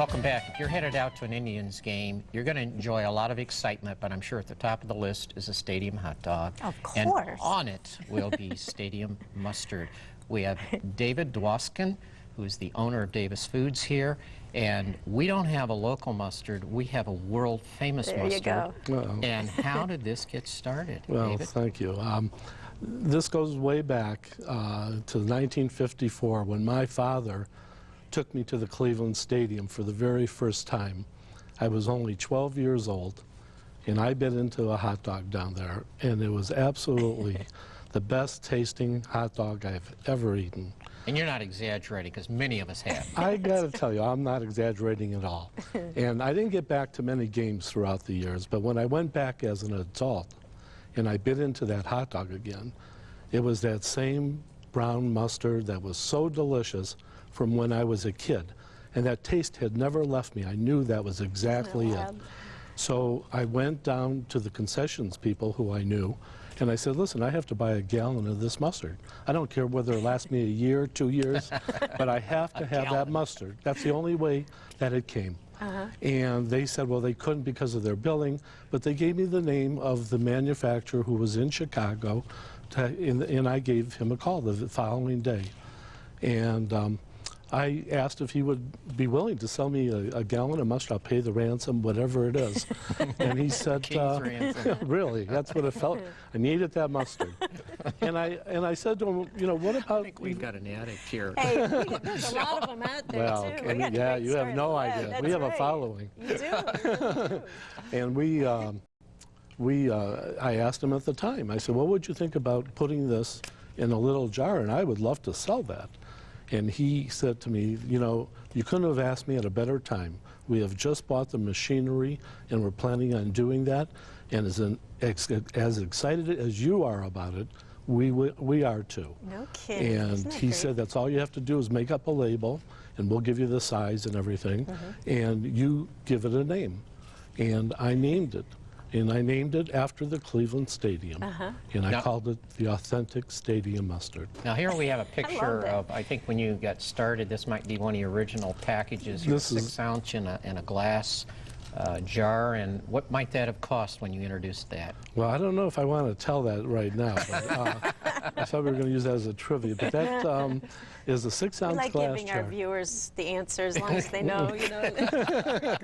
Welcome back. If you're headed out to an Indians game, you're going to enjoy a lot of excitement, but I'm sure at the top of the list is a stadium hot dog. Of course. And on it will be stadium mustard. We have David Dwoskin, who's the owner of Davis Foods here, and we don't have a local mustard, we have a world-famous mustard. There you go. And how did this get started, Well, David? thank you. This goes way back to 1954 when my father took me to the Cleveland Stadium for the very first time. I was only 12 years old, and I bit into a hot dog down there, and it was absolutely the best tasting hot dog I've ever eaten. And you're not exaggerating, because many of us have. I got to tell you, I'm not exaggerating at all. And I didn't get back to many games throughout the years, but when I went back as an adult and I bit into that hot dog again, it was that same brown mustard that was so delicious from when I was a kid. And that taste had never left me. I knew that was exactly it. So I went down to the concessions people who I knew, and I said, listen, I have to buy a gallon of this mustard. I don't care whether it lasts me a year, 2 years, but I have to have that mustard. That's the only way that it came. And they said, well, they couldn't because of their billing, but they gave me the name of the manufacturer who was in Chicago, and I gave him a call the following day. And I asked if he would be willing to sell me a gallon of mustard. I'll pay the ransom, whatever it is. And he said, really, that's what it felt. I needed that mustard. And I said to him, you know, what about... I think we've got an addict here. Hey, there's a lot of them out there, well, too. I mean, yeah, you have no idea. We have a following. You do. You do. And I asked him at the time, I said, what would you think about putting this in a little jar? And I would love to sell that. And he said to me, you know, you couldn't have asked me at a better time. We have just bought the machinery, and we're planning on doing that. And as excited as you are about it, we are too. No kidding. And he said, that's all you have to do is make up a label, and we'll give you the size and everything, and you give it a name. And I named it. And I named it after the Cleveland Stadium. And I called it the Authentic Stadium Mustard. Now here we have a picture of, I think when you got started, this might be one of your original packages. You're 6 ounce in a glass jar. And what might that have cost when you introduced that? Well, I don't know if I want to tell that right now. But, I thought we were going to use that as a trivia. But that is a 6 ounce glass jar. We like giving our viewers the answer as long as they know, you know.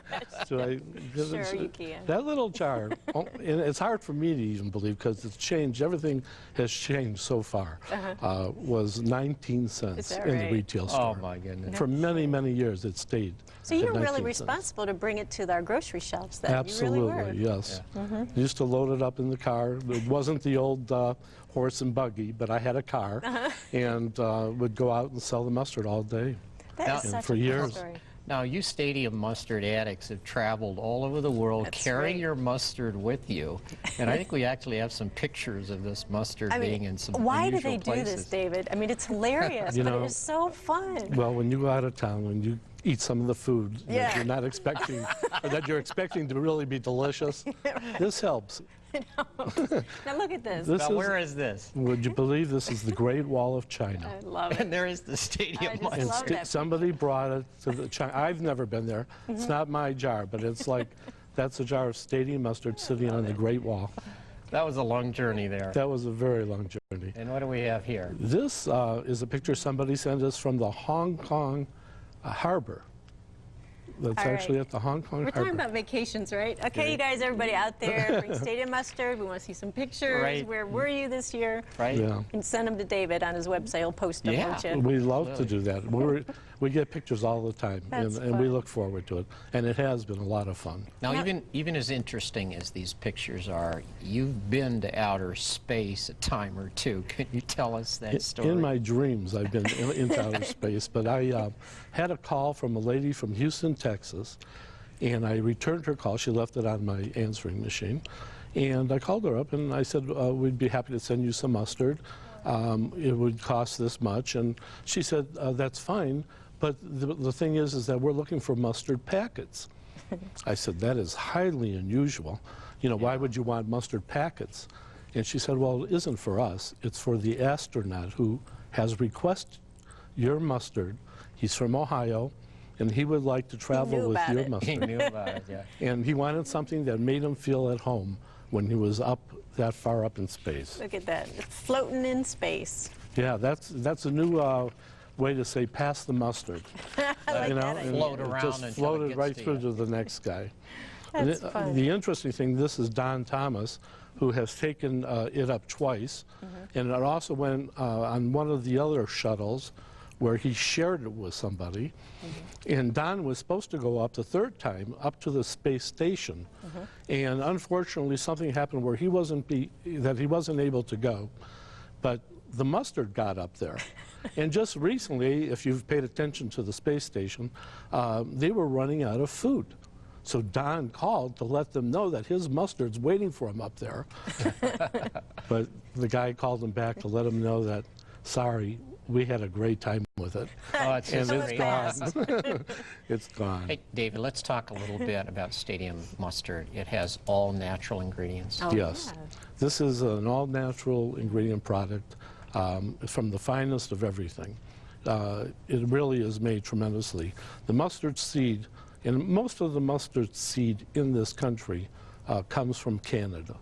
So Sure, you can. That little jar, and it's hard for me to even believe because it's changed, everything has changed so far, was 19 cents in the retail store. Oh my goodness. For many, many years it stayed. So you were really 19 responsible to bring it to our grocery shelves then. Absolutely, you really were. yes. Used to load it up in the car. It wasn't the old horse and buggy, but I had a car and would go out and sell the mustard all day. That is such for a years. cool story. Now, you stadium mustard addicts have traveled all over the world carrying right. your mustard with you. And I think we actually have some pictures of this mustard being in some why do unusual they places. do this, David? I mean, it's hilarious, but it is so fun. Well, when you go out of town, when you eat some of the food that you're not expecting, or that you're expecting to really be delicious, this helps. Now look at this. Now, where is this? Would you believe this is the Great Wall of China? I love it. And there is the stadium I just mustard. love that. Somebody brought it to the China. I've never been there. It's not my jar, but it's like, that's a jar of stadium mustard sitting on the Great Wall. That was a long journey there. That was a very long journey. And what do we have here? This is a picture somebody sent us from the Hong Kong harbor. That's actually at the Hong Kong We're harbor. talking about vacations, right? Okay, you guys, everybody out there, bring stadium mustard. We want to see some pictures. Right. Where were you this year? Right? Yeah. And send them to David on his website. He'll post them, won't you? We love to do that. We get pictures all the time, and we look forward to it. And it has been a lot of fun. Now, even as interesting as these pictures are, you've been to outer space a time or two. Can you tell us that story? In my dreams, I've been into outer space, but I had a call from a lady from Houston, Texas, and I returned her call. She left it on my answering machine. And I called her up and I said, we'd be happy to send you some mustard. It would cost this much. And she said, that's fine. But the thing is that we're looking for mustard packets. I said, that is highly unusual. You know, why would you want mustard packets? And she said, well, it isn't for us. It's for the astronaut who has requested your mustard. He's from Ohio. and he would like to travel knew with about your it. He mustard. knew about it, yeah. And he wanted something that made him feel at home when he was up that far up in space. Look at that. It's floating in space. Yeah, that's a new way to say pass the mustard. I like that and idea. Float it around just until it floated gets right to through you. to the next guy. And That's fun. the interesting thing, this is Don Thomas, who has taken it up twice, and it also went on one of the other shuttles where he shared it with somebody. And Don was supposed to go up the third time, up to the space station. And unfortunately, something happened where he wasn't able to go. But the mustard got up there. And just recently, if you've paid attention to the space station, they were running out of food. So Don called to let them know that his mustard's waiting for him up there. But the guy called him back to let him know that, sorry, we had a great time with it. Oh, it's And just it's great. gone. It's gone. Hey, David, let's talk a little bit about Stadium Mustard. It has all natural ingredients. Oh, Yes. yeah. This is an all-natural ingredient product from the finest of everything. It really is made tremendously. The mustard seed, and most of the mustard seed in this country comes from Canada.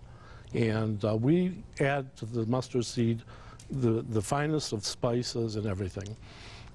And we add to the mustard seed the finest of spices and everything.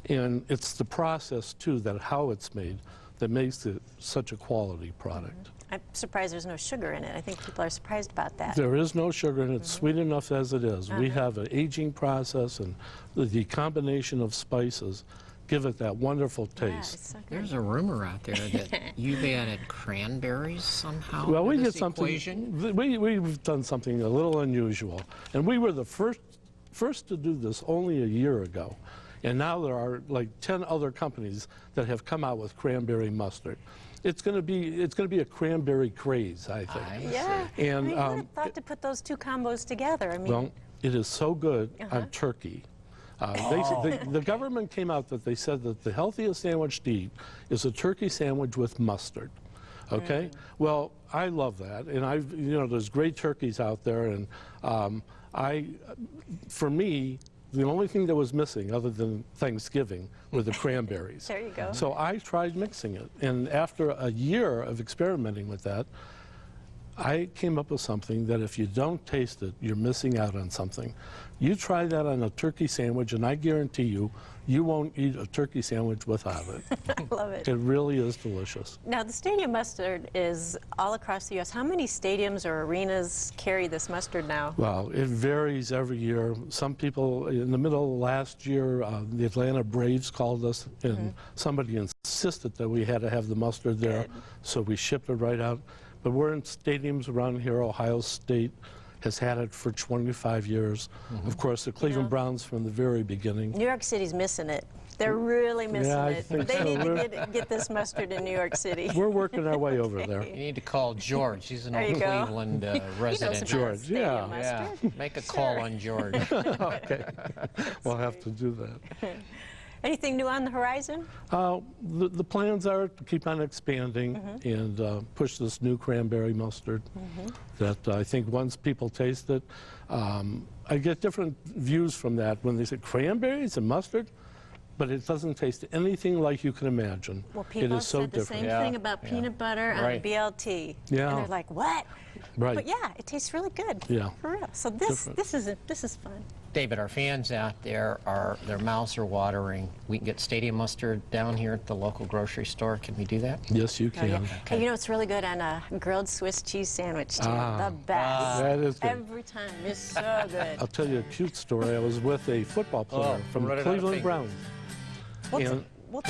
And it's the process, too, that how it's made that makes it such a quality product. I'm surprised there's no sugar in it. I think people are surprised about that. There is no sugar in it, sweet enough as it is. We have an aging process, and the combination of spices give it that wonderful Yeah, taste. it's so good. There's a rumor out there that you've added cranberries somehow Well, to we this did something. equation. We've done something a little unusual, and we were the first to do this only a year ago, and now there are like 10 other companies that have come out with cranberry mustard. It's going to be a cranberry craze, I think. I Yeah. And, I mean, who would have thought to put those two combos together? I mean, Well, it is so good on turkey. The government came out that they said that the healthiest sandwich to eat is a turkey sandwich with mustard. Okay? Well, I love that, and there's great turkeys out there, and for me, the only thing that was missing, other than Thanksgiving, were the cranberries. There you go. So I tried mixing it, and after a year of experimenting with that, I came up with something that if you don't taste it, you're missing out on something. You try that on a turkey sandwich, and I guarantee you, you won't eat a turkey sandwich without it. I love it. It really is delicious. Now, the Stadium Mustard is all across the U.S. How many stadiums or arenas carry this mustard now? Well, it varies every year. Some people, in the middle of last year, the Atlanta Braves called us, and somebody insisted that we had to have the mustard there, so we shipped it right out. But we're in stadiums around here. Ohio State has had it for 25 years. Of course, the Cleveland Browns from the very beginning. New York City's missing it. They're really missing I it. think They so. need to get this mustard in New York City. We're working our way over there. You need to call George. He's an There old you go. Cleveland He knows resident. about George, Stadium yeah. Yeah, mustard. make a call on George. Okay, we'll have to do that. Anything new on the horizon? The plans are to keep on expanding and push this new cranberry mustard that I think once people taste it, I get different views from that when they say cranberries and mustard, but it doesn't taste anything like you can imagine. Well, It people is so said the different. same Yeah, thing about yeah. peanut butter on Right. BLT. Yeah. And they're like, what? Right. But yeah, it tastes really good. Yeah. For real. So Different. this is fun. David, our fans out there their mouths are watering. We can get Stadium Mustard down here at the local grocery store. Can we do that? Yes, you Oh, yeah. can. Hey, you know, it's really good on a grilled Swiss cheese sandwich, too. The best. That is good. Every time. It's so good. I'll tell you a cute story. I was with a football player from run the it out of Cleveland finger. Browns. What's and what's